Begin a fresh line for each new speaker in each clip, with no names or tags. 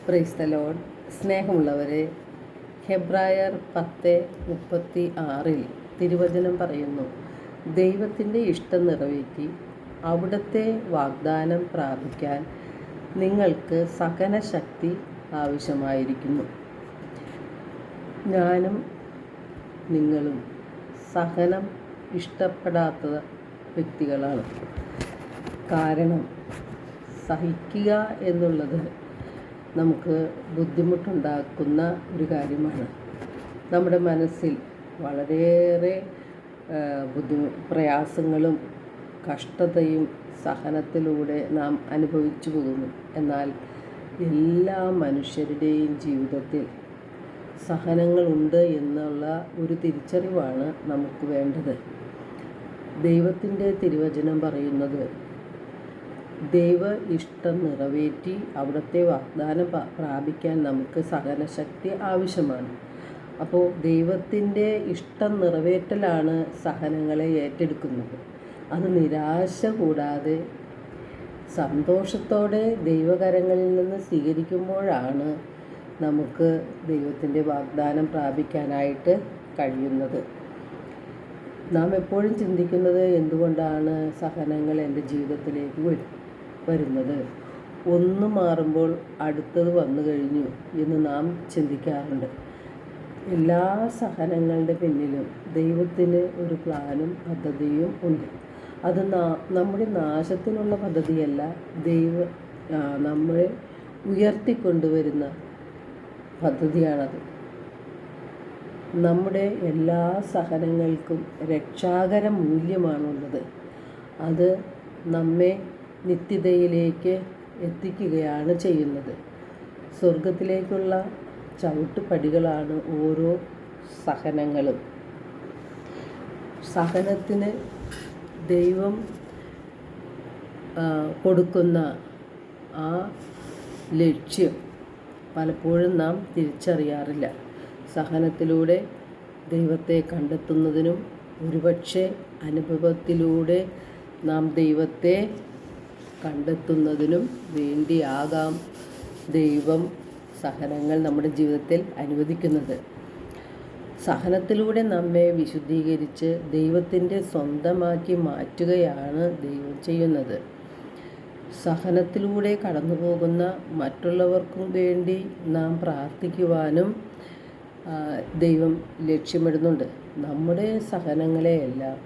Praise the Lord. സ്നേഹമുള്ളവരെ, ഹെബ്രായർ 10:36 തിരുവചനം പറയുന്നു, ദൈവത്തിൻ്റെ ഇഷ്ടം നിറവേറ്റി അവിടുത്തെ വാഗ്ദാനം പ്രാപിക്കാൻ നിങ്ങൾക്ക് സഹനശക്തി ആവശ്യമായിരിക്കുന്നു. ഞാനും നിങ്ങളും സഹനം ഇഷ്ടപ്പെടാത്ത വ്യക്തികളാണ്. കാരണം സഹിക്കുക എന്നുള്ളത് നമുക്ക് ബുദ്ധിമുട്ടുണ്ടാക്കുന്ന ഒരു കാര്യമാണ്. നമ്മുടെ മനസ്സിൽ വളരെയേറെ പ്രയാസങ്ങളും കഷ്ടതയും സഹനത്തിലൂടെ നാം അനുഭവിച്ചു പോകുന്നു. എന്നാൽ എല്ലാ മനുഷ്യരുടെയും ജീവിതത്തിൽ സഹനങ്ങളുണ്ട് എന്നുള്ള ഒരു തിരിച്ചറിവാണ് നമുക്ക് വേണ്ടത്. ദൈവത്തിൻ്റെ തിരുവചനം പറയുന്നത്, ദൈവ ഇഷ്ടം നിറവേറ്റി അവിടുത്തെ വാഗ്ദാനം പ്രാപിക്കാൻ നമുക്ക് സഹനശക്തി ആവശ്യമാണ്. അപ്പോൾ ദൈവത്തിൻ്റെ ഇഷ്ടം നിറവേറ്റലാണ് സഹനങ്ങളെ ഏറ്റെടുക്കുന്നത്. അത് നിരാശ കൂടാതെ സന്തോഷത്തോടെ ദൈവകരങ്ങളിൽ നിന്ന് സ്വീകരിക്കുമ്പോഴാണ് നമുക്ക് ദൈവത്തിൻ്റെ വാഗ്ദാനം പ്രാപിക്കാനായിട്ട് കഴിയുന്നത്. നാം എപ്പോഴും ചിന്തിക്കുന്നത്, എന്തുകൊണ്ടാണ് സഹനങ്ങൾ എൻ്റെ ജീവിതത്തിലേക്ക് വരുന്നത്, ഒന്ന് മാറുമ്പോൾ അടുത്തത് വന്നു കഴിഞ്ഞു എന്ന് നാം ചിന്തിക്കാറുണ്ട്. എല്ലാ സഹനങ്ങളുടെ പിന്നിലും ദൈവത്തിന് ഒരു പ്ലാനും പദ്ധതിയും ഉണ്ട്. അത് നമ്മുടെ നാശത്തിനുള്ള പദ്ധതിയല്ല, നമ്മളെ ഉയർത്തിക്കൊണ്ടുവരുന്ന പദ്ധതിയാണത്. നമ്മുടെ എല്ലാ സഹനങ്ങൾക്കും രക്ഷാകര മൂല്യമാണുള്ളത്. അത് നമ്മെ നിത്യതയിലേക്ക് എത്തിക്കുകയാണ് ചെയ്യുന്നത്. സ്വർഗത്തിലേക്കുള്ള ചവിട്ടുപടികളാണ് ഓരോ സഹനങ്ങളും. സഹനത്തിന് ദൈവം കൊടുക്കുന്ന ആ ലക്ഷ്യം പലപ്പോഴും നാം തിരിച്ചറിയാറില്ല. സഹനത്തിലൂടെ ദൈവത്തെ കണ്ടെത്തുന്നതിനും ഒരുപക്ഷെ അനുഭവത്തിലൂടെ നാം ദൈവത്തെ കണ്ടെത്തുന്നതിനും വേണ്ടിയാകാം ദൈവം സഹനങ്ങൾ നമ്മുടെ ജീവിതത്തിൽ അനുവദിക്കുന്നത്. സഹനത്തിലൂടെ നമ്മെ വിശുദ്ധീകരിച്ച് ദൈവത്തിൻ്റെ സ്വന്തമാക്കി മാറ്റുകയാണ് ദൈവം ചെയ്യുന്നത്. സഹനത്തിലൂടെ കടന്നു പോകുന്ന മറ്റുള്ളവർക്കും വേണ്ടി നാം പ്രാർത്ഥിക്കുവാനും ദൈവം ലക്ഷ്യമിടുന്നുണ്ട്. നമ്മുടെ സഹനങ്ങളെയെല്ലാം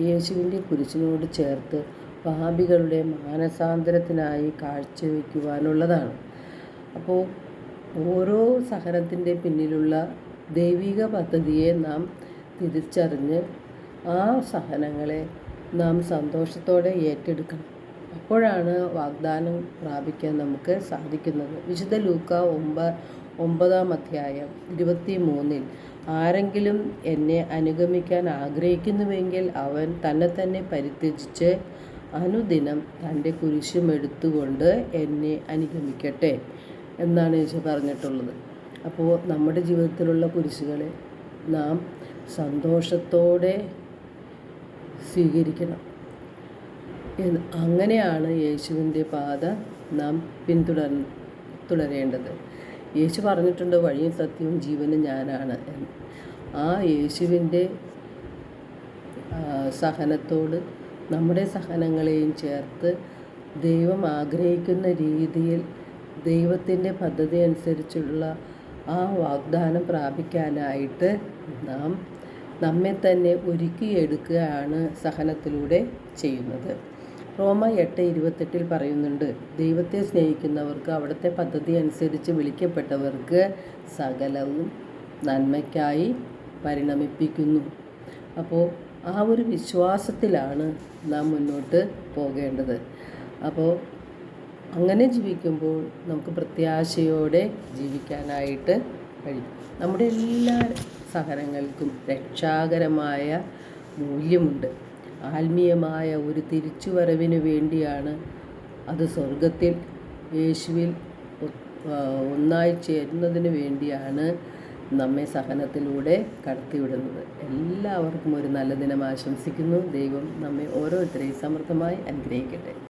യേശുവിൻ്റെ കുരിശിനോട് ചേർത്ത് പാപികളുടെ മാനസാന്തരത്തിനായി കാഴ്ചവെക്കുവാനുള്ളതാണ്. അപ്പോൾ ഓരോ സഹനത്തിൻ്റെ പിന്നിലുള്ള ദൈവിക പദ്ധതിയെ നാം തിരിച്ചറിഞ്ഞ് ആ സഹനങ്ങളെ നാം സന്തോഷത്തോടെ ഏറ്റെടുക്കണം. അപ്പോഴാണ് വാഗ്ദാനം പ്രാപിക്കാൻ നമുക്ക് സാധിക്കുന്നത്. വിശുദ്ധ ലൂക്ക 9:23 ആരെങ്കിലും എന്നെ അനുഗമിക്കാൻ ആഗ്രഹിക്കുന്നുവെങ്കിൽ അവൻ തന്നെ പരിത്യജിച്ച് അനുദിനം തൻ്റെ കുരിശുമെടുത്തുകൊണ്ട് എന്നെ അനുഗമിക്കട്ടെ എന്നാണ് യേശു പറഞ്ഞിട്ടുള്ളത്. അപ്പോൾ നമ്മുടെ ജീവിതത്തിലുള്ള കുരിശുകളെ നാം സന്തോഷത്തോടെ സ്വീകരിക്കണം. അങ്ങനെയാണ് യേശുവിൻ്റെ പാത നാം തുടരേണ്ടത്. യേശു പറഞ്ഞിട്ടുണ്ട്, വഴിയും സത്യവും ജീവനും ഞാനാണ് എന്ന്. ആ യേശുവിൻ്റെ സഹനത്തോട് നമ്മുടെ സഹനങ്ങളെയും ചേർത്ത് ദൈവം ആഗ്രഹിക്കുന്ന രീതിയിൽ ദൈവത്തിൻ്റെ പദ്ധതി അനുസരിച്ചുള്ള ആ വാഗ്ദാനം പ്രാപിക്കാനായിട്ട് നാം നമ്മെ തന്നെ ഒരുക്കിയെടുക്കുകയാണ് സഹനത്തിലൂടെ ചെയ്യുന്നത്. റോമ 8:28 പറയുന്നുണ്ട്, ദൈവത്തെ സ്നേഹിക്കുന്നവർക്ക് അവിടുത്തെ പദ്ധതി അനുസരിച്ച് വിളിക്കപ്പെട്ടവർക്ക് സകലവും നന്മയ്ക്കായി പരിണമിപ്പിക്കുന്നു. അപ്പോൾ ആ ഒരു വിശ്വാസത്തിലാണ് നാം മുന്നോട്ട് പോകേണ്ടത്. അപ്പോൾ അങ്ങനെ ജീവിക്കുമ്പോൾ നമുക്ക് പ്രത്യാശയോടെ ജീവിക്കാനായിട്ട് കഴിയും. നമ്മുടെ എല്ലാ സഹനങ്ങൾക്കും രക്ഷാകരമായ മൂല്യമുണ്ട്. ആത്മീയമായ ഒരു തിരിച്ചുവരവിന് വേണ്ടിയാണ് അത്. സ്വർഗത്തിൽ യേശുവിൽ ഒന്നായി ചേരുന്നതിന് വേണ്ടിയാണ് നമ്മെ സഹനത്തിലൂടെ കടത്തിവിടുന്നത്. എല്ലാവർക്കും ഒരു നല്ല ദിനം ആശംസിക്കുന്നു. ദൈവം നമ്മെ ഓരോരുത്തരെയും സമൃദ്ധമായി അനുഗ്രഹിക്കട്ടെ.